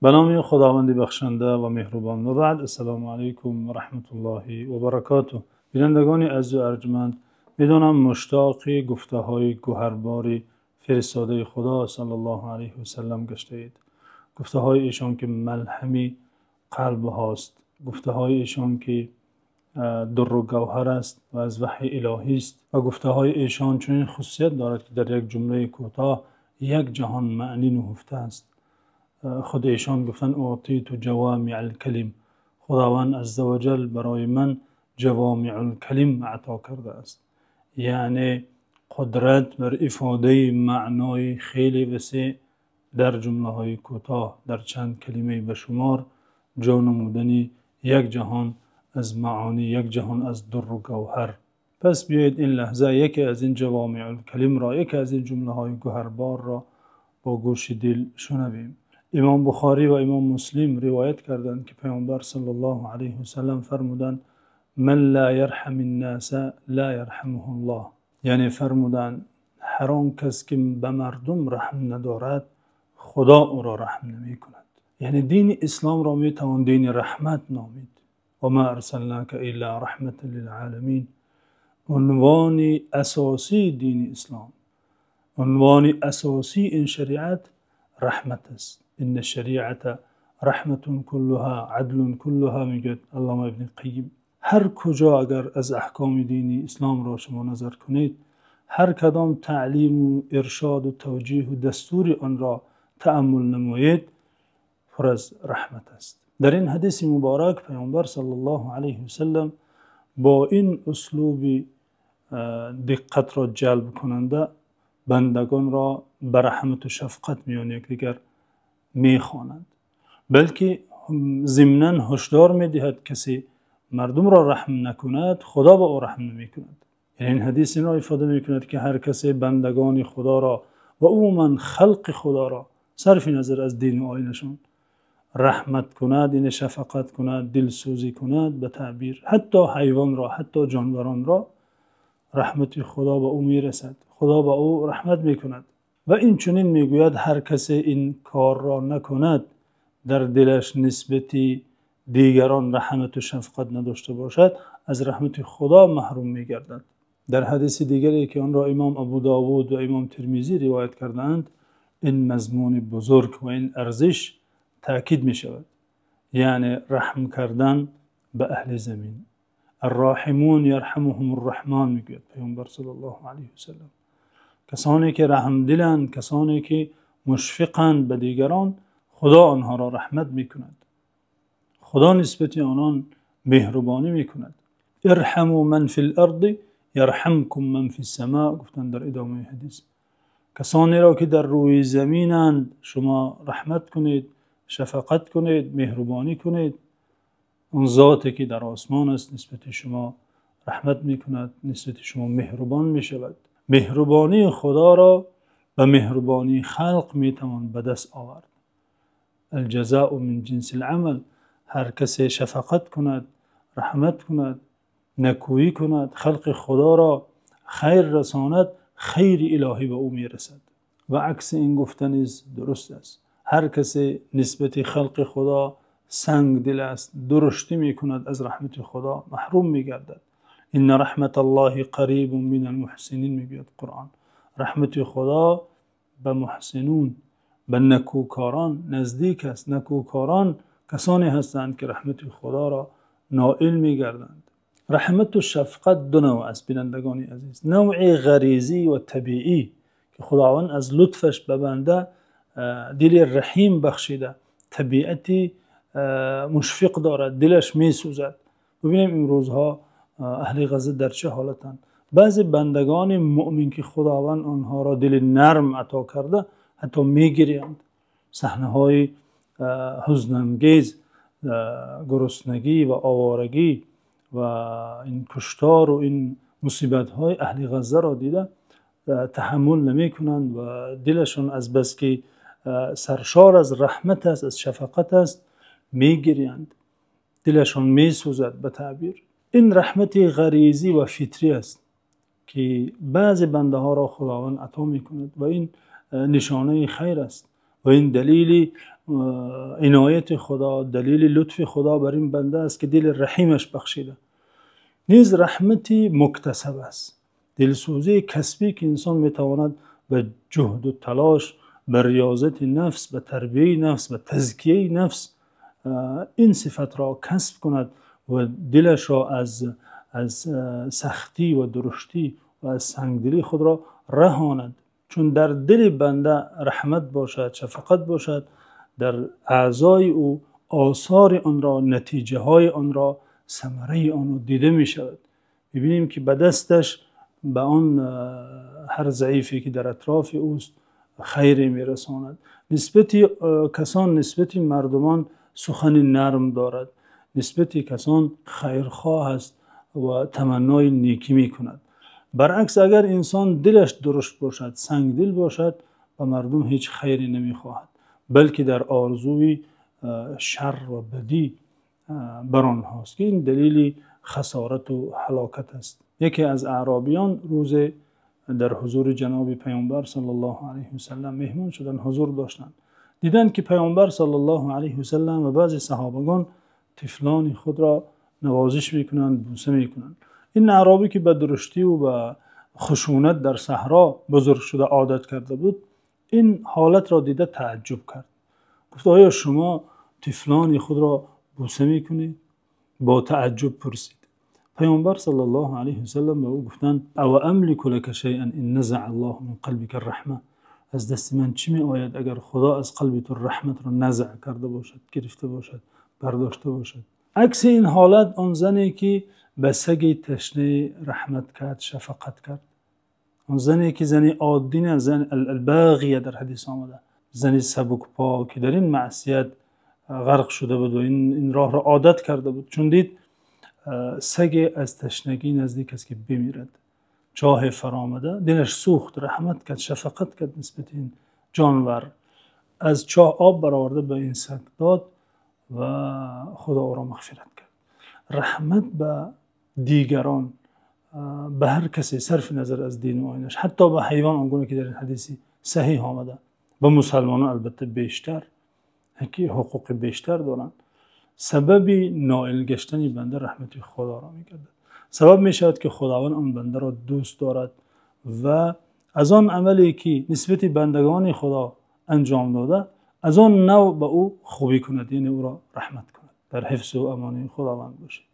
به نام خداوند بخشنده و مهربان. و بعد، السلام علیکم و رحمت الله و برکاته. بینندگان عزیز و ارجمند، میدونم مشتاق گفته های گوهربار فرستاده خدا صلی الله علیه و سلم گشته اید. گفته های ایشان که ملهمی قلب هاست، گفته های ایشان که در و گوهر است و از وحی الهی است، و گفته های ایشان چنین خصوصیت دارد که در یک جمله کوتاه یک جهان معنی نهفته است. خود ایشان گفتن اعطیت جوامع الکلم، خداوند عزوجل برای من جوامع الکلم عطا کرده است، یعنی قدرت بر افاده معنای خیلی وسیع در جمله های کوتاه، در چند کلمه به شمار جا نمودن یک جهان از معانی، یک جهان از در و گوهر. پس بیایید این لحظه یکی از این جوامع الکلم را، یکی از این جمله های گوهربار را با گوش دل شنویم. امام بخاری و امام مسلم روایت کردند که پیامبر صلی الله علیه و سلم فرمودند من لا یرحم الناس لا یرحمه الله، یعنی فرمودند هر آن کس که به مردم رحم ندارد خدا او را رحم نمی کند. یعنی دین اسلام را می توان دین رحمت نامید. و ما ارسلناک الا رحمت للعالمین. عنوان اساسی دین اسلام، عنوان اساسی این شریعت رحمت است. ان الشریعه رحمت کلها عدل کلها، میگه علامه ابن قیم. هر کجا اگر از احکام دینی اسلام را شما نظر کنید، هر کدام تعلیم و ارشاد و توجیه و دستور آن را تأمل نمایید، پر از رحمت است. در این حدیث مبارک پیامبر صلی الله علیه و سلم با این اسلوب دقت را جلب کننده بندگان را به رحمت و شفقت میان یکدیگر میخوانند، بلکه ضمناً هشدار میدهد کسی مردم را رحم نکند خدا به او رحم نمی کند. یعنی این حدیث این را افاده می کند که هر کسی بندگان خدا را و عموما خلق خدا را صرف نظر از دین و آیینشان رحمت کند، این شفقت کند، دلسوزی کند، به تعبیر حتی حیوان را، حتی جانوران را، رحمت خدا به او میرسد، خدا به او رحمت میکند. و این چنین میگوید هر کسی این کار را نکند، در دلش نسبتی دیگران رحمت و شفقت نداشته باشد، از رحمت خدا محروم میگردد. در حدیث دیگری که آن را امام ابو داود و امام ترمذی روایت کردند، این مضمون بزرگ و این ارزش تأکید می شود، یعنی رحم کردن به اهل زمین. الراحمون یرحمهم الرحمن، میگوید پیامبر صلی الله علیه و سلم. کسانی که رحم دلند، کسانی که مشفقند به دیگران، خدا آنها را رحمت میکند، خدا نسبت آنان مهربانی میکند. ارحموا من فی الارض یرحمکم من فی السماء، گفتن در ادامه حدیث. کسانی را که در روی زمینند شما رحمت کنید، شفقت کنید، مهربانی کنید، اون ذاتی که در آسمان است نسبت شما رحمت میکند، نسبت شما مهربان میشود. مهربانی خدا را و مهربانی خلق میتوان به دست آورد. الجزاء من جنس العمل. هر کسی شفقت کند، رحمت کند، نکویی کند، خلق خدا را خیر رساند، خیر الهی به او میرسد. و عکس این گفتن نیز درست است. هر کسی نسبت خلق خدا سنگ دل است، درشتی میکند، از رحمت خدا محروم میگردد. ان رحمت الله قریب من المحسنین، میگوید قرآن. رحمت خدا به محسنون، به نکوکاران نزدیک است. نکوکاران کسانی هستند که رحمت خدا را نائل میگردند. رحمت و شفقت دو نوع است بینندگان عزیز. نوع غریزی و طبیعی که خداوند از لطفش به بنده دل رحیم بخشیده، طبیعتی مشفق دارد، دلش میسوزد. ببینیم این روزها اهل غزه در چه حالتند. بعضی بندگان مؤمن که خداوند آنها را دل نرم عطا کرده حتی میگریند. صحنه های حزن‌انگیز، گرسنگی و آوارگی و این کشتار و این مصیبت های اهل غزه را دیده تحمل نمی کنند و دلشان از بس که سرشار از رحمت است، از شفقت است، میگریند، دلشان میسوزد به تعبیر. این رحمت غریزی و فطری است که بعضی بنده ها را خداوند عطا می کند و این نشانه خیر است و این دلیل عنایت خدا، دلیل لطف خدا بر این بنده است که دل رحیمش بخشیده. نیز رحمتی مکتسب است، دلسوزی کسبی که انسان میتواند به جهد و تلاش، به ریاضت نفس، به تربیه نفس، به تزکیه نفس این صفت را کسب کند و دلش را از سختی و درشتی و از سنگدلی خود را رهاند. چون در دل بنده رحمت باشد، شفقت باشد، در اعضای او آثار آن را، نتیجه های آن را، ثمره آن را دیده می شود. ببینیم که به دستش به آن هر ضعیفی که در اطراف اوست خیری می رساند. نسبت مردمان سخن نرم دارد، نسبت کسان خیرخواه است و تمنای نیکی می کند. برعکس اگر انسان دلش درشت باشد، سنگ دل باشد، به مردم هیچ خیری نمی خواهد، بلکه در آرزوی شر و بدی بر آنهاست که این دلیل خسارت و هلاکت است. یکی از اعرابیان روز در حضور جناب پیامبر صلی الله علیه و سلم مهمان شدن، حضور داشتند. دیدند که پیامبر صلی الله علیه و سلم و بعضی صحابگان طفلان خود را نوازش میکنند، بوسه میکنند. این اعرابی که به درشتی و به خشونت در صحرا بزرگ شده عادت کرده بود، این حالت را دیده تعجب کرد. گفت آیا شما طفلان خود را بوسه میکنید؟ با تعجب پرسید. پیامبر صلی الله علیه و سلم به او گفتند او املک لك شیئا ان نزع الله من قلبك الرحمه، از دست من چی می آید اگر خدا از قلب تو رحمت را نزع کرده باشد، گرفته باشد، برداشته باشد. عکس این حالت آن زنی که به سگ تشنه رحمت کرد، شفقت کرد. آن زنی که زنی عادی نه، زن الباغیه در حدیث آمده، زنی سبکپا که در این معصیت غرق شده بود و این راه را عادت کرده بود. چون دید سگ از تشنگی نزدیک است که بمیرد، چاه فرآمده، دلش سوخت، رحمت کرد، شفقت کرد نسبت این جانور، از چاه آب برآورده به این سگ داد و خدا او را مغفرت کرد. رحمت به دیگران، به هر کسی صرف نظر از دین و آیینش، حتی به حیوان، آنگونه که در این حدیثی صحیح آمده، به مسلمانان البته بیشتر که حقوق بیشتر دارند، سبب نائل گشتن بنده رحمت خدا را میگردد. سبب می شود که خداوند آن بنده را دوست دارد و از آن عملی که نسبت بندگان خدا انجام داده از آن نوع به او خوبی کند، یعنی او را رحمت کند. در حفظ و امان خداوند باشید.